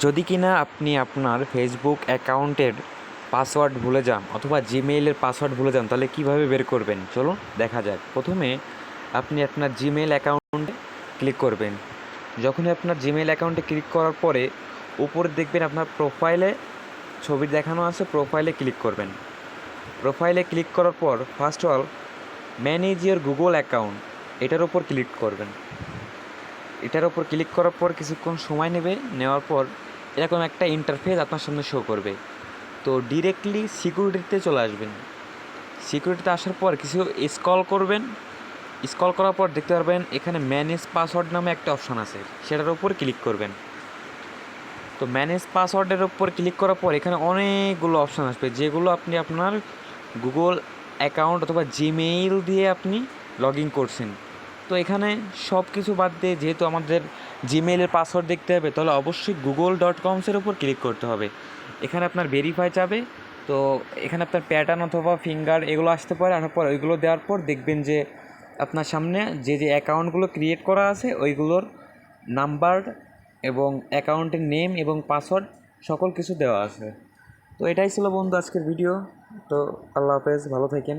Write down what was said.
যদি কিনা আপনি আপনার ফেসবুক অ্যাকাউন্টের পাসওয়ার্ড ভুলে যান অথবা জিমেইলের পাসওয়ার্ড ভুলে যান, তাহলে কীভাবে বের করবেন চলুন দেখা যাক। প্রথমে আপনি আপনার জিমেইল অ্যাকাউন্টে ক্লিক করবেন। যখনই আপনার জিমেইল অ্যাকাউন্টে ক্লিক করার পরে উপরে দেখবেন আপনার প্রোফাইলে ছবি দেখানো আছে, প্রোফাইলে ক্লিক করবেন। প্রোফাইলে ক্লিক করার পর first all manage your Google account এটার উপর ক্লিক করবেন। এটার উপর ক্লিক করার পর কিছুক্ষণ সময় নেওয়ার পর এরকম একটা ইন্টারফেস আপনার সামনে শো করবে। তো ডিরেক্টলি সিকিউরিটিতে চলে আসবেন। সিকিউরিটিতে আসার পর কিছু স্ক্রল করবেন। স্ক্রল করার পর দেখতে পারবেন এখানে ম্যানেজ পাসওয়ার্ড নামে একটা অপশান আছে, সেটার উপর ক্লিক করবেন। তো ম্যানেজ পাসওয়ার্ডের উপর ক্লিক করার পর এখানে অনেকগুলো অপশান আসবে, যেগুলো আপনি আপনার গুগল অ্যাকাউন্ট অথবা জিমেইল দিয়ে আপনি লগ ইন করছেন। তো এখানে সব কিছু বাদ দিয়ে যেহেতু আমাদের জিমেইলের পাসওয়ার্ড দেখতে হবে, তাহলে অবশ্যই google.coms-এর উপর ক্লিক করতে হবে। এখানে আপনার ভেরিফাই যাবে। তো এখানে আপনার প্যাটার্ন অথবা ফিঙ্গার এগুলো আসতে পারে। আসার পর ওইগুলো দেওয়ার পর দেখবেন যে আপনার সামনে যে অ্যাকাউন্টগুলো ক্রিয়েট করা আছে ওইগুলোর নাম্বার এবং অ্যাকাউন্টের নেম এবং পাসওয়ার্ড সকল কিছু দেওয়া আছে। তো এটাই ছিল বন্ধু আজকের ভিডিও। তো আল্লাহ হাফেজ, ভালো থাকেন।